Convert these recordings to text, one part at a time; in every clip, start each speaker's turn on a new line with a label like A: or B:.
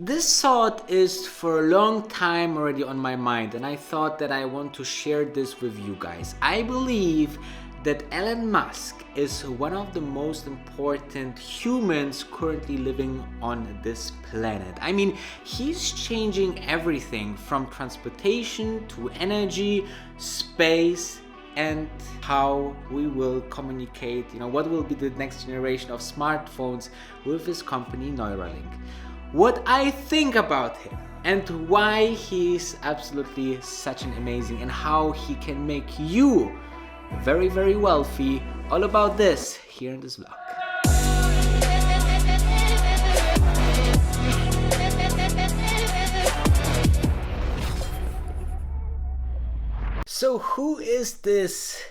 A: This thought is for a long time already on my mind, and I thought that I want to share this with you guys. I believe that Elon Musk is one of the most important humans currently living on this planet. I mean, he's changing everything from transportation to energy, space, and how we will communicate, what will be the next generation of smartphones with his company Neuralink. What I think about him and why he's absolutely such an amazing and how he can make you very, very wealthy. All about this here in this vlog. So who is this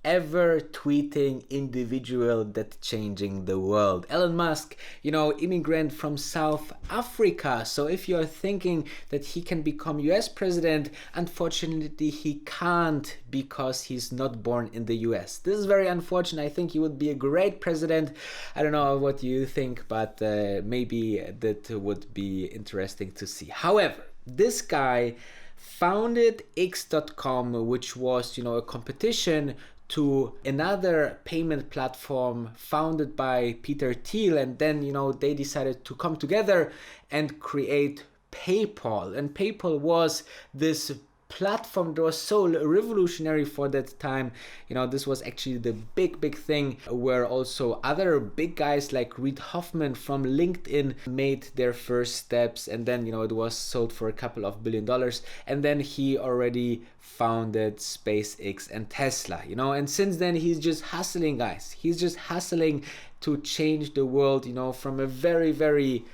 A: ever tweeting individual that's changing the world? Elon Musk, immigrant from South Africa. So if you're thinking that he can become US president, unfortunately he can't because he's not born in the US. This is very unfortunate. I think he would be a great president. I don't know what you think, but maybe that would be interesting to see. However, this guy founded X.com, which was, a competition to another payment platform founded by Peter Thiel, and then they decided to come together and create PayPal. And PayPal was this platform that was so revolutionary for that time. This was actually the big thing where also other big guys like Reid Hoffman from LinkedIn made their first steps, and then it was sold for a couple of $1 billion, and then he already founded SpaceX and Tesla, and since then he's just hustling, guys. He's just hustling to change the world, from a very, very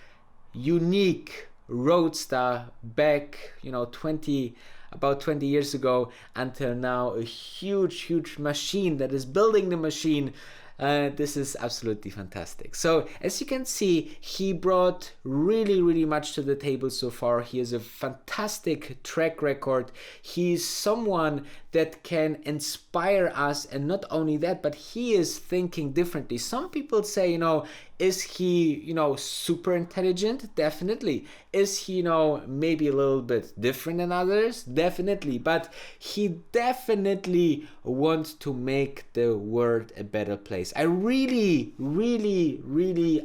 A: unique roadster back, about 20 years ago until now, a huge machine that is building the machine. This is absolutely fantastic. So as you can see, he brought really much to the table so far. He has a fantastic track record. He's someone that can inspire us, and not only that, but he is thinking differently. Some people say, is he, super intelligent? Definitely. Is he, maybe a little bit different than others? Definitely. But he definitely wants to make the world a better place. I really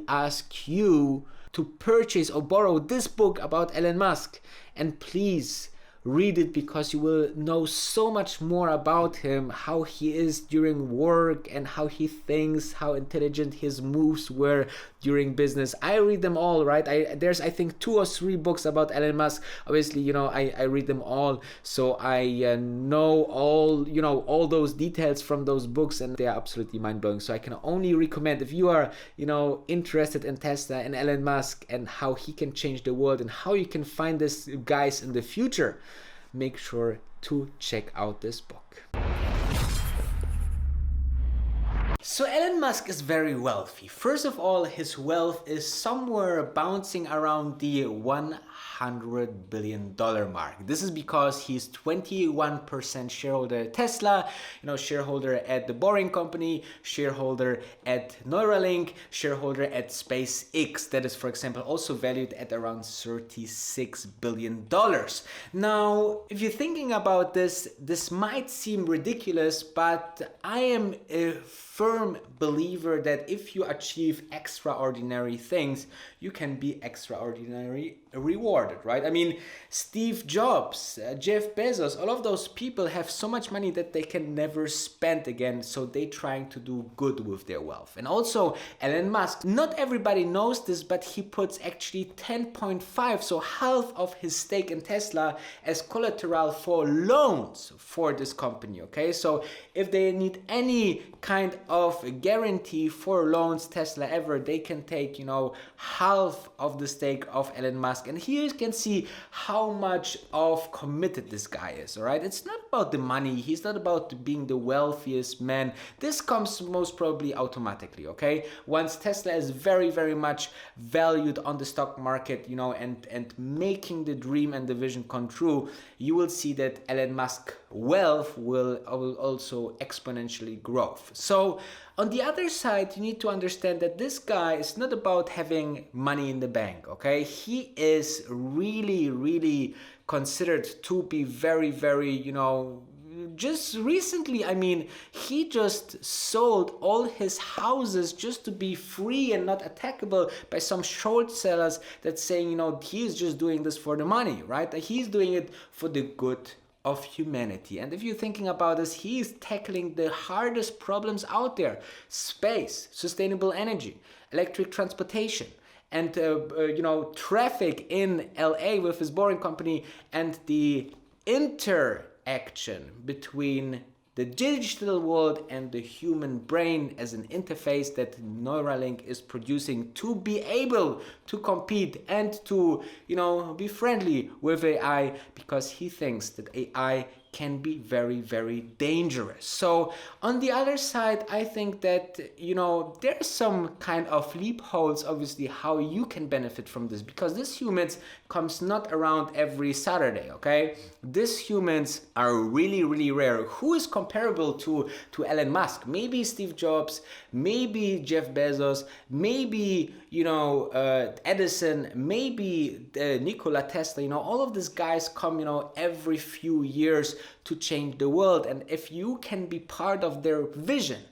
A: ask you to purchase or borrow this book about Elon Musk, and please read it, because you will know so much more about him, how he is during work and how he thinks, how intelligent his moves were during business. I read them all, right? There's I think 2 or 3 books about Elon Musk. Obviously, I read them all, so I know all those details from those books, and they are absolutely mind-blowing. So I can only recommend, if you are interested in Tesla and Elon Musk and how he can change the world and how you can find these guys in the future, make sure to check out this book. So Elon Musk is very wealthy. First of all, his wealth is somewhere bouncing around the $100 billion mark. This is because he's 21% shareholder at Tesla, shareholder at the Boring Company, shareholder at Neuralink, shareholder at SpaceX. That is, for example, also valued at around $36 billion. Now, if you're thinking about this, this might seem ridiculous, but I am a firm believer that if you achieve extraordinary things, you can be extraordinarily rewarded, right? I mean, Steve Jobs, Jeff Bezos, all of those people have so much money that they can never spend again, so they trying to do good with their wealth. And also Elon Musk, not everybody knows this, but he puts actually 10.5, so half of his stake in Tesla, as collateral for loans for this company, okay? So if they need any kind of guarantee for loans, Tesla ever, they can take, half of the stake of Elon Musk. And here you can see how much of committed this guy is, all right? It's not about the money. He's not about being the wealthiest man. This comes most probably automatically, okay? Once Tesla is very, very much valued on the stock market, and making the dream and the vision come true, you will see that Elon Musk wealth will also exponentially grow. So on the other side, you need to understand that this guy is not about having money in the bank, okay? He is really, really considered to be very, very, just recently, he just sold all his houses just to be free and not attackable by some short sellers that's saying, he's just doing this for the money, right? He's doing it for the good of humanity. And if you're thinking about this, he's tackling the hardest problems out there: space, sustainable energy, electric transportation, and traffic in LA with his Boring Company, and the interaction between the digital world and the human brain as an interface that Neuralink is producing to be able to compete and to, be friendly with AI, because he thinks that AI can be very, very dangerous. So on the other side, I think that, there's some kind of loopholes, obviously, how you can benefit from this, because this humans comes not around every Saturday, okay? These humans are really, really rare. Who is comparable to Elon Musk? Maybe Steve Jobs, maybe Jeff Bezos, maybe, Edison, maybe Nikola Tesla. All of these guys come, every few years to change the world. And if you can be part of their vision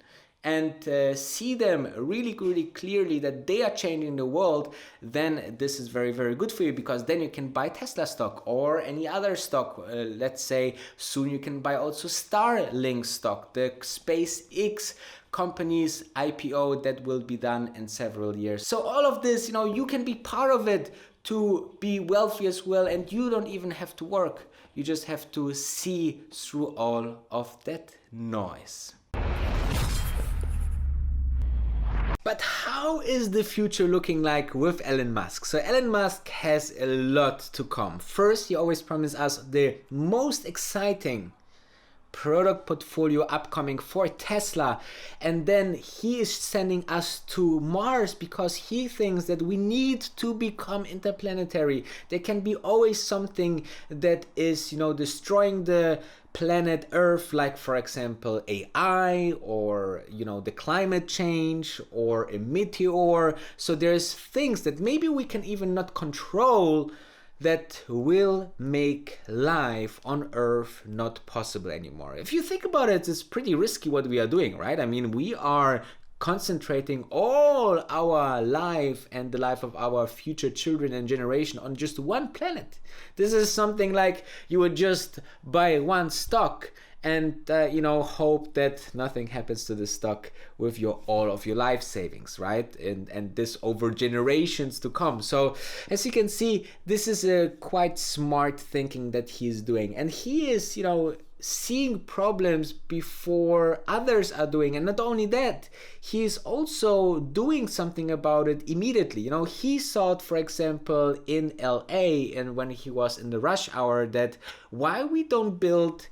A: and see them really, really clearly that they are changing the world, then this is very, very good for you, because then you can buy Tesla stock or any other stock. Let's say soon you can buy also Starlink stock, the SpaceX company's IPO that will be done in several years. So all of this, you can be part of it to be wealthy as well, and you don't even have to work. You just have to see through all of that noise. But how is the future looking like with Elon Musk? So Elon Musk has a lot to come. First, he always promised us the most exciting product portfolio upcoming for Tesla, and then he is sending us to Mars because he thinks that we need to become interplanetary. There can be always something that is, destroying the planet Earth, like for example AI, or the climate change, or a meteor. So there's things that maybe we can even not control that will make life on Earth not possible anymore. If you think about it, it's pretty risky what we are doing, right? We are concentrating all our life and the life of our future children and generation on just one planet. This is something like you would just buy one stock and hope that nothing happens to the stock with all of your life savings, right? And this over generations to come. So as you can see, this is a quite smart thinking that he's doing, and he is seeing problems before others are doing. And not only that, he's also doing something about it immediately. He saw it, for example, in LA, and when he was in the rush hour, that why we don't build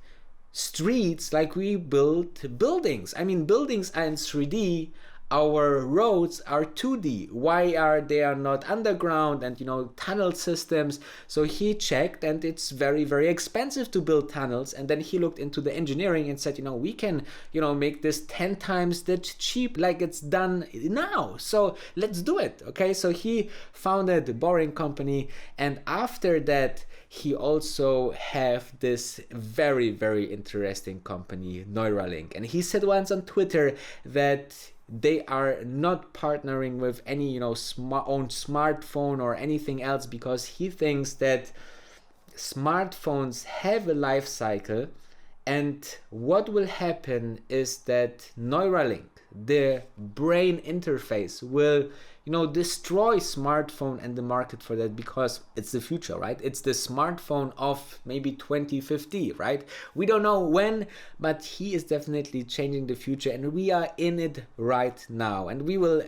A: streets like we build buildings. Buildings are in 3D, our roads are 2D. Why are they not underground and tunnel systems? So he checked, and it's very, very expensive to build tunnels. And then he looked into the engineering and said, we can make this 10 times that cheap, like it's done now. So let's do it. Okay, so he founded the Boring Company, and after that he also have this very, very interesting company, Neuralink. And he said once on Twitter that they are not partnering with any own smartphone or anything else, because he thinks that smartphones have a life cycle, and what will happen is that Neuralink, the brain interface, will destroy smartphone and the market for that, because it's the future, right? It's the smartphone of maybe 2050, right? We don't know when, but he is definitely changing the future, and we are in it right now, and we will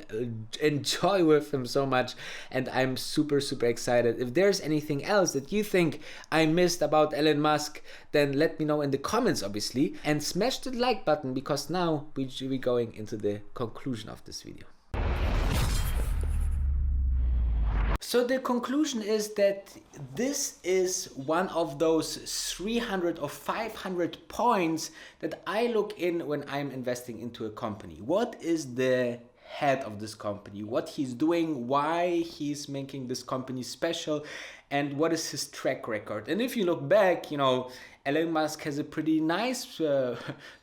A: enjoy with him so much, and I'm super excited. If there's anything else that you think I missed about Elon Musk, then let me know in the comments, obviously, and smash the like button, because now we should be going into the conclusion of this video. So the conclusion is that this is one of those 300 or 500 points that I look in when I'm investing into a company. What is the head of this company, what he's doing, why he's making this company special, and what is his track record? And if you look back, Elon Musk has a pretty nice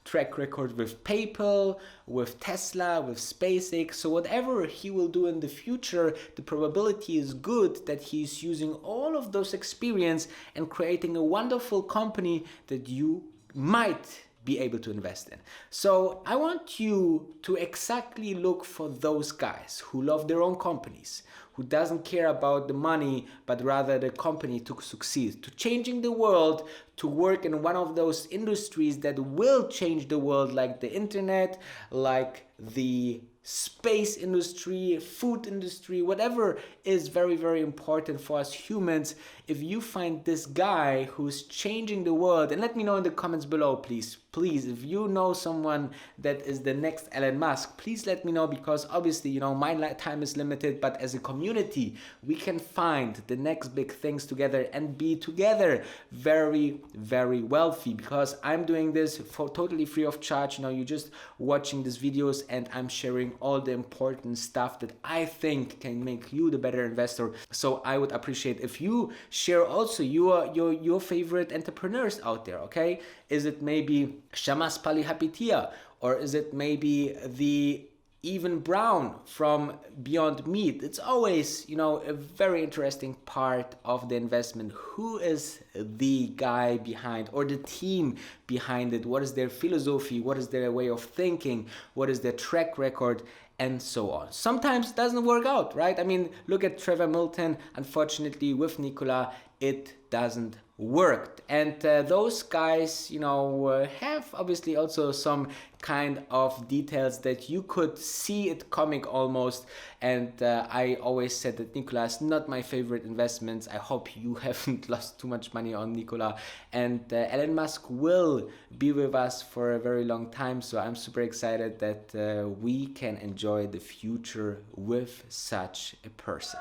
A: track record with PayPal, with Tesla, with SpaceX. So whatever he will do in the future, the probability is good that he's using all of those experience and creating a wonderful company that you might be able to invest in. So I want you to exactly look for those guys who love their own companies, who doesn't care about the money, but rather the company to succeed, to changing the world, to work in one of those industries that will change the world, like the internet, like the space industry, food industry, whatever is very important for us humans. If you find this guy who's changing the world, and let me know in the comments below, please, if you know someone that is the next Elon Musk, please let me know, because obviously, my time is limited, but as a community, we can find the next big things together and be together very wealthy, because I'm doing this for totally free of charge. You're just watching these videos, and I'm sharing all the important stuff that I think can make you the better investor. So I would appreciate if you share also your favorite entrepreneurs out there, okay? Is it maybe Shamas Palihapitia, or is it maybe the Even Brown from Beyond Meat? It's always, a very interesting part of the investment. Who is the guy behind, or the team behind it? What is their philosophy? What is their way of thinking? What is their track record? And so on. Sometimes it doesn't work out, right? I mean, look at Trevor Milton. Unfortunately, with Nikola, it doesn't work. And those guys, have obviously also some kind of details that you could see it coming almost. And I always said that Nikola is not my favorite investments. I hope you haven't lost too much money on Nikola. And Elon Musk will be with us for a very long time. So I'm super excited that we can enjoy the future with such a person.